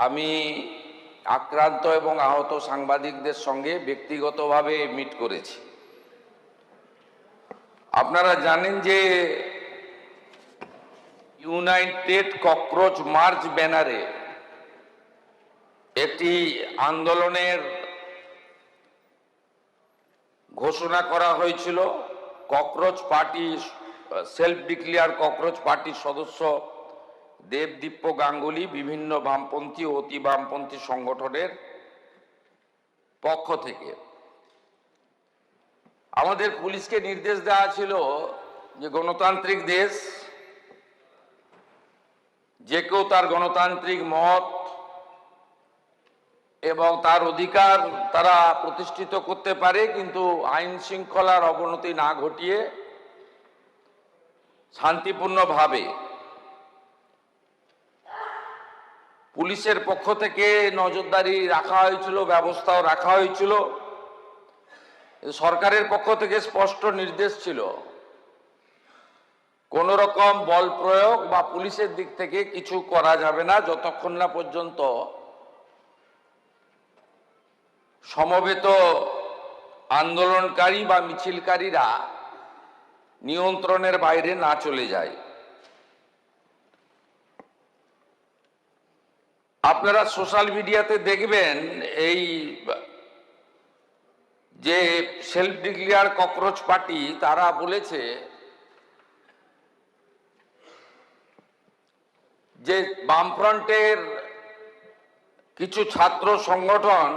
আমি আক্রান্ত এবং আহত সাংবাদিকদের সঙ্গে ব্যক্তিগতভাবে মিট করেছি। আপনারা জানেন যে ইউনাইটেড ককরোচ মার্চ ব্যানারে একটি আন্দোলনের ঘোষণা করা হয়েছিল। Cockroach party, self declare cockroach পার্টির সদস্য দেবদীপ্য গাঙ্গুলি বিভিন্ন বামপন্থী ও অতি বামপন্থী সংগঠনের পক্ষ থেকে আমাদের পুলিশকে নির্দেশ দেওয়া ছিল যে গণতান্ত্রিক দেশ, যে কেউ তার গণতান্ত্রিক মত এবং তার অধিকার তারা প্রতিষ্ঠিত করতে পারে, কিন্তু আইন শৃঙ্খলার অবনতি না ঘটিয়ে শান্তিপূর্ণভাবে। পুলিশের পক্ষ থেকে নজরদারি রাখা হয়েছিল, ব্যবস্থাও রাখা হয়েছিল। সরকারের পক্ষ থেকে স্পষ্ট নির্দেশ ছিল কোন রকম বল প্রয়োগ বা পুলিশের দিক থেকে কিছু করা যাবে না যতক্ষণ না পর্যন্ত সমবেত আন্দোলনকারী বা মিছিলকারীরা নিয়ন্ত্রণের বাইরে না চলে যায়। আপনারা সোশ্যাল মিডিয়াতে দেখবেন এই যে সেলফ ডিক্লেয়ার ককরোচ পার্টি তারা বলেছে যে বামফ্রন্টের কিছু ছাত্র সংগঠন,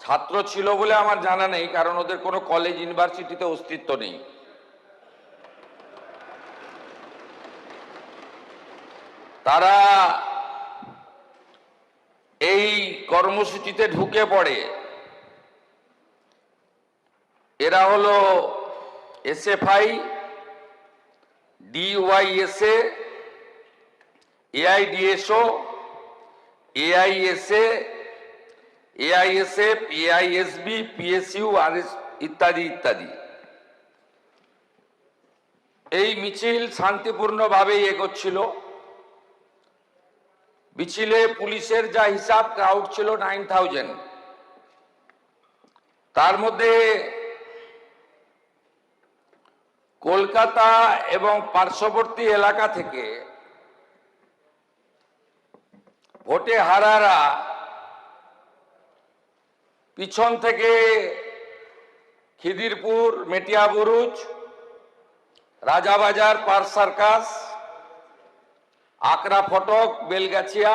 ছাত্র ছিল বলে আমার জানা নেই, কারণ ওদের কোনো কলেজ ইউনিভার্সিটিতে অস্তিত্ব নেই, তারা এই কর্মসূচিতে ঢুকে পড়ে। এরা হলো এসএফআই, ডিওয়াইএসএ, এআইডিএসও, এআইএসএ, এআইএসএফ, এআইএসবি, পিএসইউ আর ইত্যাদি ইত্যাদি। এই মিছিল শান্তিপূর্ণভাবে এগোচ্ছিল। মিছিলে পুলিশের যা হিসাব ক্রাউড ছিল 9000, তার মধ্যে কলকাতা এবং পার্শ্ববর্তী এলাকা থেকে ভোটে হারারা পিছন থেকে খিদিরপুর, মেটিয়াবুরুজ, রাজাবাজার, পার্ক সার্কাস, আকরা ফটক, বেলগাছিয়া,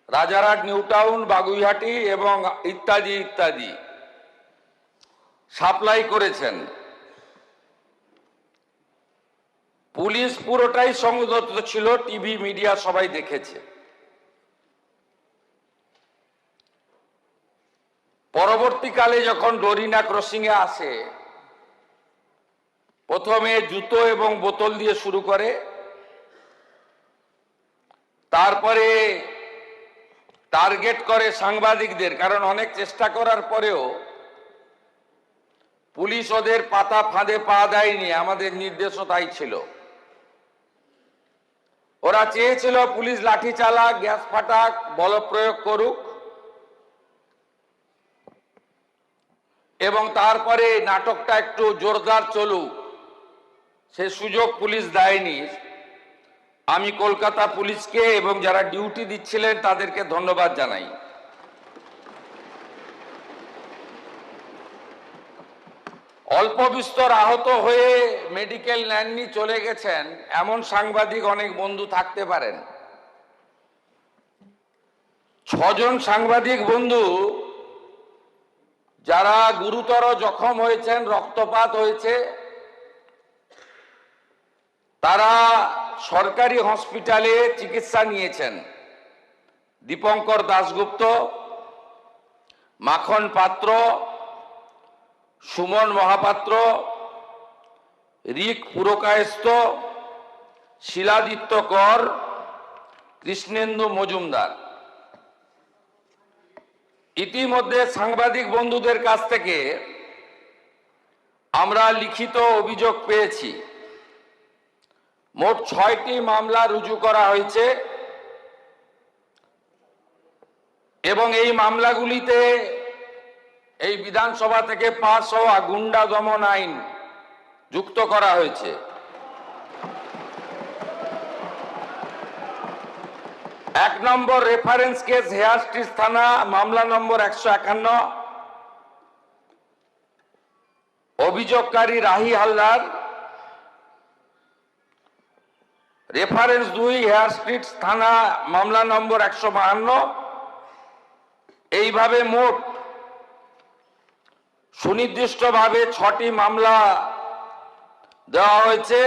রাজারহাট, নিউ টাউন, বাগুইহাটি এবং ইত্যাদি ইত্যাদি সাপ্লাই করেছেন। পুলিশ পুরোটাই সংযত ছিল, টিভি মিডিয়া সবাই দেখেছে। পরবর্তীকালে যখন ডোরিনা ক্রসিং এ আসে, প্রথমে জুতো এবং বোতল দিয়ে শুরু করে, তারপরে টার্গেট করে সাংবাদিকদের, কারণ অনেক চেষ্টা করার পরেও পুলিশ ওদের পাতা ফাঁদে পা দেয়নি। আমাদের নির্দেশও তাই ছিল। ওরা চেয়েছিল পুলিশ লাঠি চালাক, গ্যাস ফাটাক, বলপ্রয়োগ করুক এবং তারপরে নাটকটা একটু জোরদার চলুক, সে সুযোগ পুলিশ দেয়নি। আমি কলকাতা পুলিশকে এবং যারা ডিউটি দিচ্ছিলেন তাদেরকে ধন্যবাদ জানাই। অল্প বিস্তর আহত হয়ে মেডিকেল নেননি, চলে গেছেন এমন সাংবাদিক অনেক বন্ধু থাকতে পারেন। 6 জন সাংবাদিক বন্ধু যারা গুরুতর জখম হয়েছেন, রক্তপাত হয়েছে, তারা সরকারি হসপিটালে চিকিৎসা নিয়েছেন। দীপঙ্কর দাশগুপ্ত, মাখন পাত্র, সুমন মহাপাত্র, রিক পুরকায়স্থ, শিলাদিত্য কর, কৃষ্ণেন্দু মজুমদার। ইতিমধ্যে সাংবাদিক বন্ধুদের কাছ থেকে আমরা লিখিত অভিযোগ পেয়েছি। মোট 6টি মামলা রুজু করা হয়েছে এবং এই মামলাগুলিতে এই বিধানসভা থেকে পাস হওয়া গুন্ডা দমন আইন যুক্ত করা হয়েছে। এক নম্বর রেফারেন্স কেস হেয়ার স্ট্রিট থানা, মামলা নম্বর 151, অভিযোগকারী Rahi Haldar. Reference 2 Hare Street থানা, মামলা নম্বর 152। এইভাবে মোট সুনির্দিষ্টভাবে 6টি মামলা দেওয়া হয়েছে।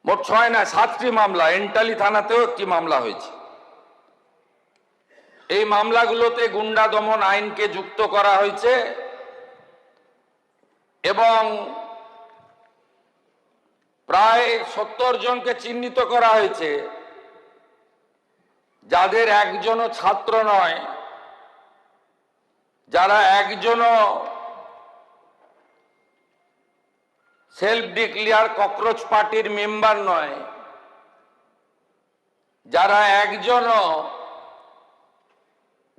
মোট 6 না 7টি মামলা, এন্টালি থানাতেও একটি মামলা হয়েছে। এই মামলাগুলোতে গুন্ডা দমন আইনকে যুক্ত করা হয়েছে এবং প্রায় 70 জনকে চিহ্নিত করা হয়েছে, যাদের একজনও ছাত্র নয়, যারা একজনও সেলফ ডিক্লেয়ার ককরোচ পার্টির মেম্বার নয়, যারা একজনও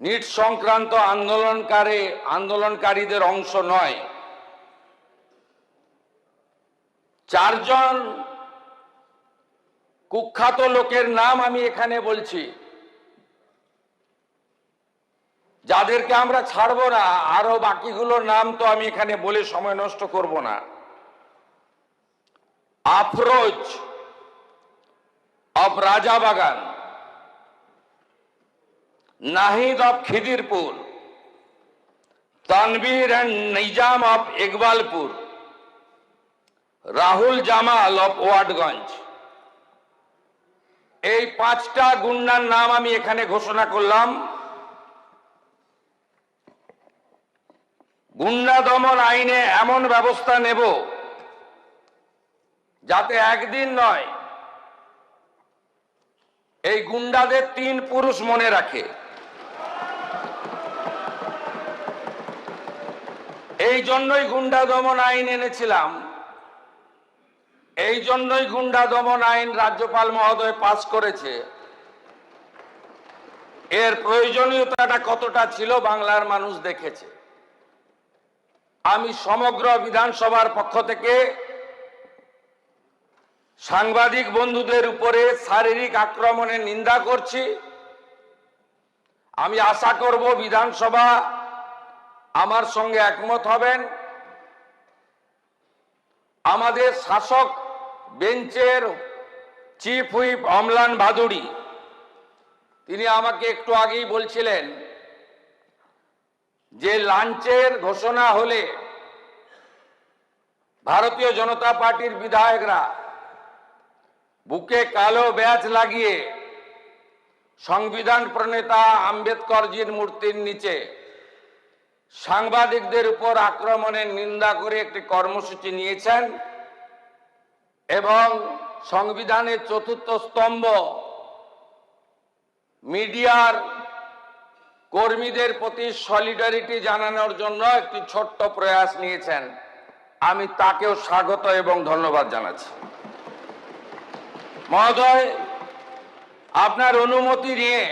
নিট সংক্রান্ত আন্দোলনকারীদের অংশ নয়। 4 জন কুখ্যাত লোকের নাম আমি এখানে বলছি, যাদেরকে আমরা ছাড়বো না। আরো বাকিগুলোর নাম তো আমি এখানে বলে সময় নষ্ট করব না। Afroz of Rajabagan, Nahid of Khidirpur, Tanvir and Nizam of Iqbalpur, Rahul Jamal of Watganj. এই 5টা গুন্ডার নাম আমি এখানে ঘোষণা করলাম। গুন্ডা দমন আইনে এমন ব্যবস্থা নেব যাতে একদিন নয়, এই গুন্ডাদের 3 পুরুষ মনে রাখে। এই জন্যই গুন্ডা দমন আইন এনেছিলাম, এই জন্যই গুন্ডা দমন আইন রাজ্যপাল মহোদয় পাস করেছে। এর প্রয়োজনীয়তাটা কতটা ছিল বাংলার মানুষ দেখেছে। আমি সমগ্র বিধানসভার পক্ষ থেকে সাংবাদিক বন্ধুদের উপরে শারীরিক আক্রমণের নিন্দা করছি। আমি আশা করব বিধানসভা আমার সঙ্গে একমত হবেন। আমাদের শাসক বেঞ্চের চিফ হুইপ অমলান ভাদুড়ি, তিনি আমাকে একটু আগেই বলছিলেন যে লাঞ্চের ঘোষণা হলে ভারতীয় জনতা পার্টির বিধায়করা বুকে কালো ব্যাজ লাগিয়ে সংবিধান প্রণেতা আম্বেদকরজির মূর্তির নিচে সাংবাদিকদের উপর আক্রমণের নিন্দা করে একটি কর্মসূচি নিয়েছেন এবং সংবিধানের 4র্থ স্তম্ভ মিডিয়ার কর্মীদের প্রতি সলিডারিটি জানানোর জন্য একটি ছোট্ট প্রয়াস নিয়েছেন। আমি তাকেও স্বাগত এবং ধন্যবাদ জানাচ্ছি। মহোদয়, আপনার অনুমতি নিয়ে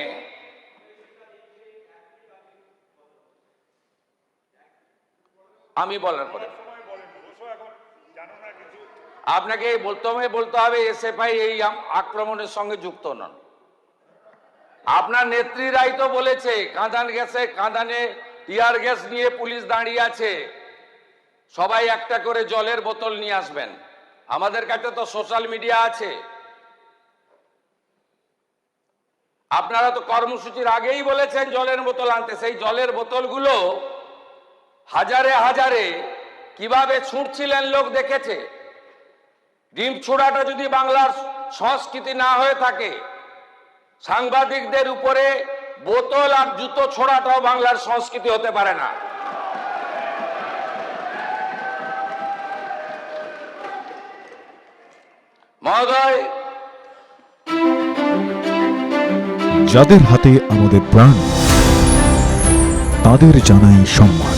আমি বলার পরে আপনাকে বলতে হবে এসএফআই এই আক্রমণের সঙ্গে যুক্ত নন। আপনার নেত্রীরাই তো বলেছে কাঁদানে টিয়ার গ্যাস নিয়ে পুলিশ দাঁড়িয়ে আছে, সবাই একটা করে জলের বোতল নিয়ে আসবেন। আমাদের কাছে তো সোশ্যাল মিডিয়া আছে। আপনারা তো কর্মসূচির আগেই বলেছেন জলের বোতল আনতে। সেই জলের বোতলগুলো হাজারে হাজারে কিভাবে ছুঁড়ছিলেন লোক দেখেছে। ডিম ছোড়াটা যদি বাংলার সংস্কৃতি না হয়ে থাকে, সাংবাদিকদের উপরে বোতল আর জুতো ছোড়াটাও বাংলার সংস্কৃতি হতে পারে না। মহোদয়, যাদের হাতে আমাদের প্রাণ, তাদের জানাই সম্মান।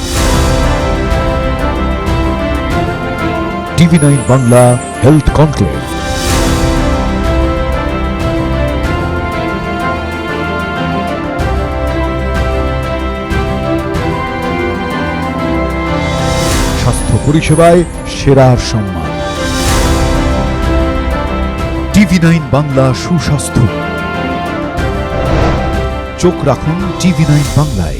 টিভি9 বাংলা হেলথ কনক্লেভ। পরিষেবায় সেরার সম্মান। টিভি 9 বাংলা সুস্বাস্থ্য। চোখ রাখুন টিভি 9 বাংলায়।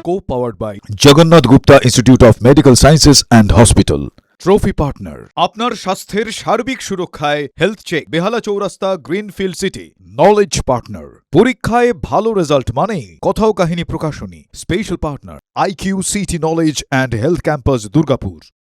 Co-powered by Jagannath Gupta Institute of Medical Sciences and Hospital. Trophy partner আপনার স্বাস্থ্যের সার্বিক সুরক্ষায় হেলথ চেক, বেহালা চৌরাস্তা, গ্রিনফিল্ড সিটি। নলেজ পার্টনার পরীক্ষায় ভালো রেজাল্ট মানেই কথাও কাহিনী প্রকাশনী। Special partner IQ city knowledge and health campus Durgapur.